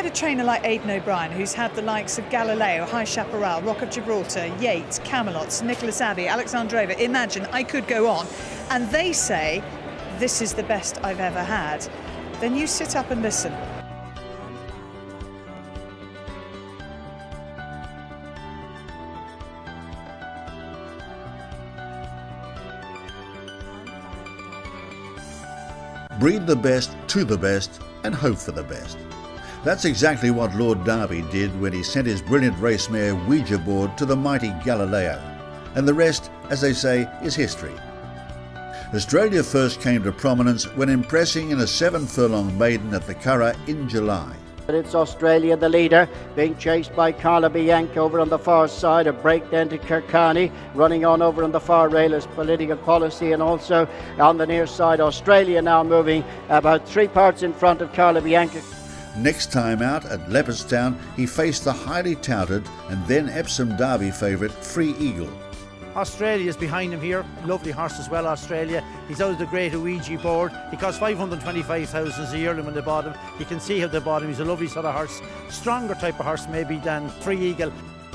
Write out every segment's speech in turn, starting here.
get a trainer like Aidan O'Brien, who's had the likes of Galileo, High Chaparral, Rock of Gibraltar, Yates, Camelot, Nicholas Abbey, Alexandrova, imagine, I could go on, and they say, this is the best I've ever had, then you sit up and listen. Breed the best to the best and hope for the best. That's exactly what Lord Derby did when he sent his brilliant race mare Ouija board to the mighty Galileo. And the rest, as they say, is history. Australia first came to prominence when impressing in a 7-furlong maiden at the Curragh in July. It's Australia the leader, being chased by Carla Bianca over on the far side. A break then to Kirkani, running on over on the far rail is Political Policy, and also on the near side Australia now moving about 3 parts in front of Carla Bianca. Next time out at Leopardstown, he faced the highly touted and then Epsom Derby favourite Free Eagle. Australia's behind him here, lovely horse as well, Australia. He's out of the great Ouija board. He costs 525,000 as a yearling when they bought him. You can see how they bought him. He's a lovely sort of horse, stronger type of horse maybe than Free Eagle.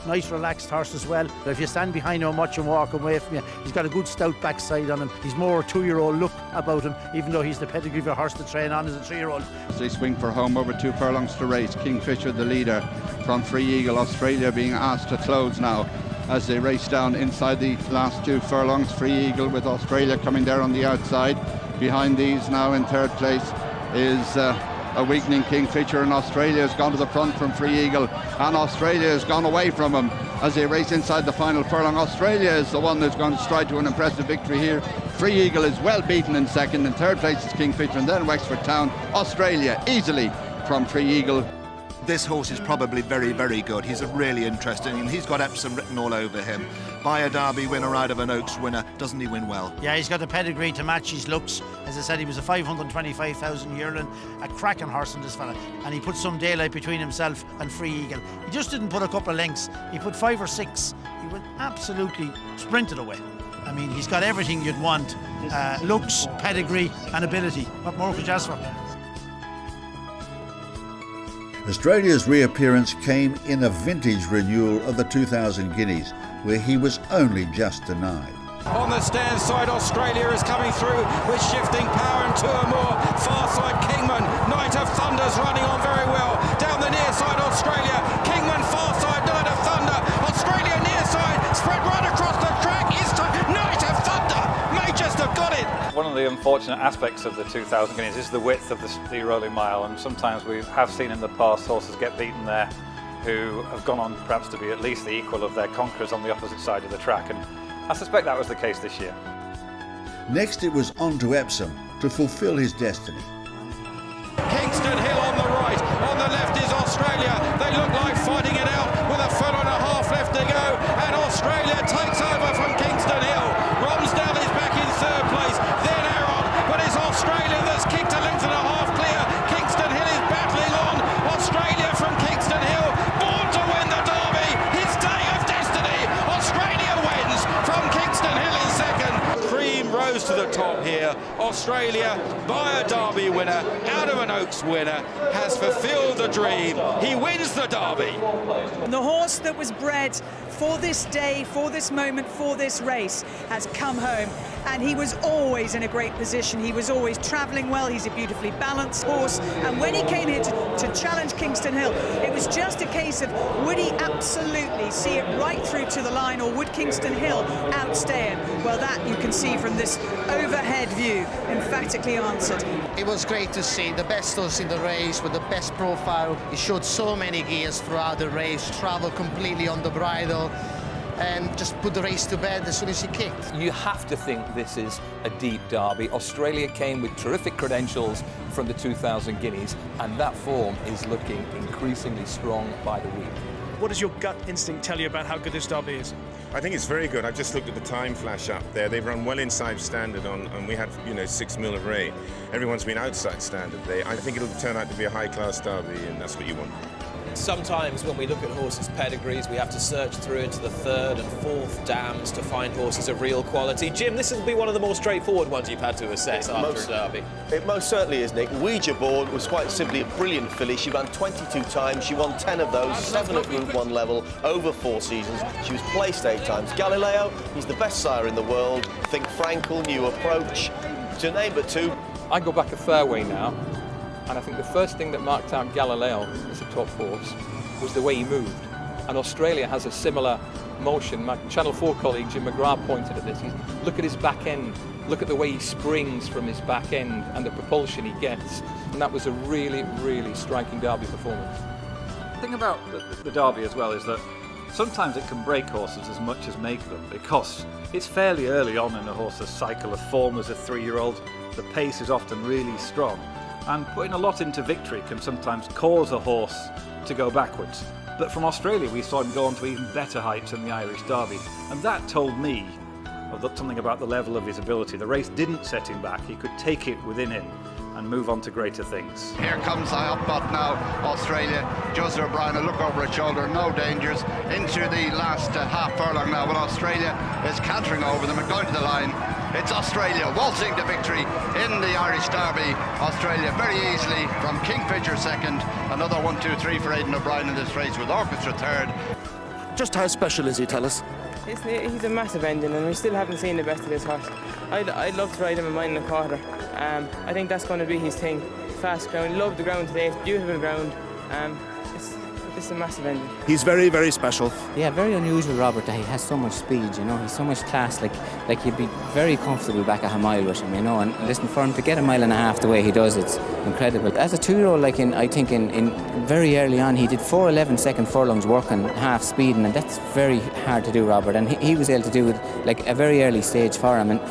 Nice relaxed horse as well. If you stand behind him and watch him walk away from you, he's got a good stout backside on him. He's more a 2-year-old look about him, even though he's the pedigree of a horse to train on as a 3-year-old. They swing for home, over 2 furlongs to race. Kingfisher the leader from Free Eagle. Australia being asked to close now as they race down inside the last 2 furlongs. Free Eagle with Australia coming there on the outside. Behind these now in 3rd place is a weakening Kingfisher, and Australia has gone to the front from Free Eagle, and Australia has gone away from him as they race inside the final furlong. Australia is the one that's going to stride to an impressive victory here. Free Eagle is well beaten in 2nd. In 3rd place is Kingfisher, and then Wexford Town. Australia easily from Free Eagle. This horse is probably very, very good. He's really interesting, and he's got Epsom written all over him. By a Derby winner, Ride of an Oaks winner, doesn't he win well? Yeah, he's got the pedigree to match his looks. As I said, he was a 525,000 yearling, a cracking horse in this fella, and he put some daylight between himself and Free Eagle. He just didn't put a couple of lengths. He put 5 or 6. He went absolutely sprinted away. I mean, he's got everything you'd want. Looks, pedigree and ability. What more could you ask for? Australia's reappearance came in a vintage renewal of the 2000 Guineas, where he was only just denied. On the stand side, Australia is coming through with shifting power and 2 or more. Far side, Kingman, Knight of Thunder's running on very well. Down the near side, Australia, Kingman, far side, Knight of Thunder. Australia near side, spread right across the track is Knight of Thunder. May just have got it. One of the unfortunate aspects of the 2000 Guineas is the width of the rolling mile, and sometimes we have seen in the past horses get beaten there who have gone on perhaps to be at least the equal of their conquerors on the opposite side of the track, and I suspect that was the case this year. Next it was on to Epsom to fulfil his destiny. Kingston Hill on the right, on the left is Australia. They look like fighting it out with a furlong and a half left to go, and Australia takes over from Kingston Hill. Romsdale is back in 3rd place, then Aaron, but it's Australia that's kicked a length and a half clear. Kingston Hill is battling on. Australia from Kingston Hill, born to win the Derby, his day of destiny. Australia wins from Kingston Hill in 2nd. Cream rose to the top here. Australia, by a Derby winner, out of an Oaks winner, has fulfilled the dream. He wins the Derby. The horse that was bred for this day, for this moment, for this race has come home, and he was always in a great position. He was always travelling well. He's a beautifully balanced horse, and when he came here to challenge Kingston Hill, it was just a case of would he absolutely see it right through to the line, or would Kingston Hill outstay him? Well, that you can see from this overhead view, emphatically answered. It was great to see the best horse in the race with the best profile. He showed so many gears throughout the race, traveled completely on the bridle, and just put the race to bed as soon as he kicked. You have to think this is a deep derby. Australia came with terrific credentials from the 2000 Guineas, and that form is looking increasingly strong by the week. What does your gut instinct tell you about how good this derby is? I think it's very good. I've just looked at the time flash up there. They've run well inside standard and we had, 6 mil of rain. Everyone's been outside standard there. I think it'll turn out to be a high-class derby, and that's what you want. Sometimes when we look at horses' pedigrees, we have to search through into the third and fourth dams to find horses of real quality. Jim, this will be one of the more straightforward ones you've had to assess after a Derby. It most certainly is, Nick. Ouija Board was quite simply a brilliant filly. She ran 22 times. She won 10 of those, 7 at Group 1 level, over 4 seasons. She was placed 8 times. Galileo, he's the best sire in the world. Think Frankel, New Approach, to name but 2. I go back a fair way now, and I think the first thing that marked out Galileo as a top horse was the way he moved. And Australia has a similar motion. My Channel 4 colleague Jim McGrath pointed at this. Look at his back end, look at the way he springs from his back end and the propulsion he gets. And that was a really, really striking Derby performance. The thing about the Derby as well is that sometimes it can break horses as much as make them, because it's fairly early on in a horse's cycle of form as a 3-year-old. The pace is often really strong, and putting a lot into victory can sometimes cause a horse to go backwards. But from Australia we saw him go on to even better heights in the Irish Derby, and that told me something about the level of his ability. The race didn't set him back, he could take it within him and move on to greater things. Here comes the hotbot now, Australia. Joseph O'Brien, a look over his shoulder, no dangers. Into the last half furlong now, but Australia is cantering over them and going to the line. It's Australia waltzing to victory in the Irish Derby. Australia very easily from Kingfisher second. Another 1-2-3 for Aidan O'Brien in this race with Orchestra third. Just how special is he, tell us? He's a massive engine, and we still haven't seen the best of this horse. I'd love to ride him a mile and a quarter. I think that's going to be his thing. Fast ground, love the ground today, it's beautiful ground. It's a massive engine. He's very, very special. Yeah, very unusual, Robert, that he has so much speed, you know, he's so much class, like you'd be very comfortable back at a mile with him, you know, and listen, for him to get a mile and a half the way he does, it's incredible. As a 2-year-old, I think in very early on, he did 4 11-second furlongs working half speed, and that's very hard to do, Robert, and he was able to do it like a very early stage for him. And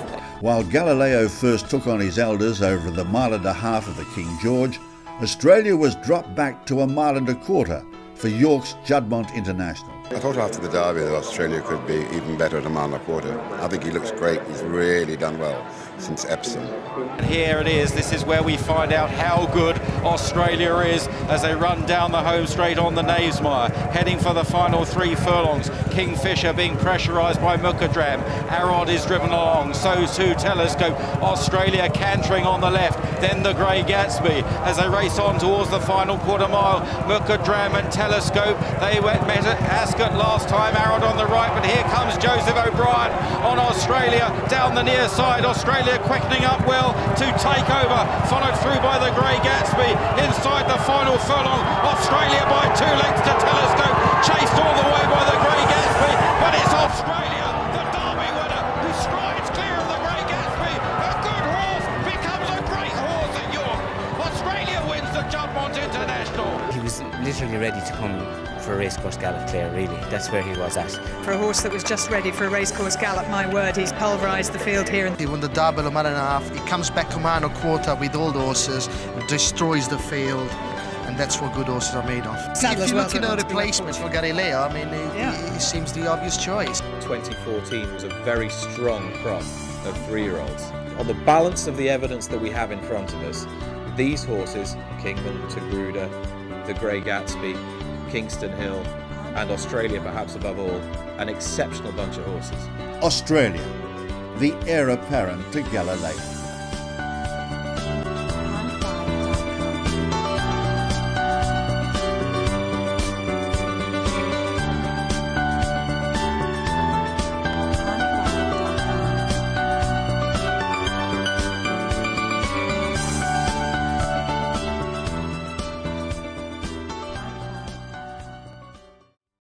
while Galileo first took on his elders over the 1.5 miles of the King George, Australia was dropped back to 1.25 miles for York's Juddmonte International. I thought after the Derby that Australia could be even better than 1.25 miles. I think he looks great. He's really done well since Epsom. And here it is. This is where we find out how good Australia is as they run down the home straight on the Knavesmire, heading for the final 3 furlongs. Kingfisher being pressurised by Mukadram. Arod is driven along, so too Telescope. Australia cantering on the left, then the Grey Gatsby as they race on towards the final quarter mile. Mukadram and Telescope, they met at Ascot last time. Arod on the right, but here comes Joseph O'Brien on Australia down the near side. Australia quickening up well to take over, followed through by the Grey Gatsby inside the final furlong. Australia by 2 lengths to Telescope, chased all the way by the Grey Gatsby, but it's Australia, the Derby winner, who strides clear of the Grey Gatsby. A good horse becomes a great horse at York. Australia wins the Juddmonte International. he was literally ready to come for a racecourse gallop, Claire, really. That's where he was at. For a horse that was just ready for a racecourse gallop, my word, he's pulverised the field here. He won the Derby a mile and a half. He comes back a mile and a quarter with all the horses, destroys the field, and that's what good horses are made of. If you look at a replacement for Galileo, I mean, he seems the obvious choice. 2014 was a very strong crop of 3-year-olds. On the balance of the evidence that we have in front of us, these horses, Kingman, Tagruda, the Grey Gatsby, Kingston Hill, and Australia perhaps above all, an exceptional bunch of horses. Australia, the heir apparent to Galileo.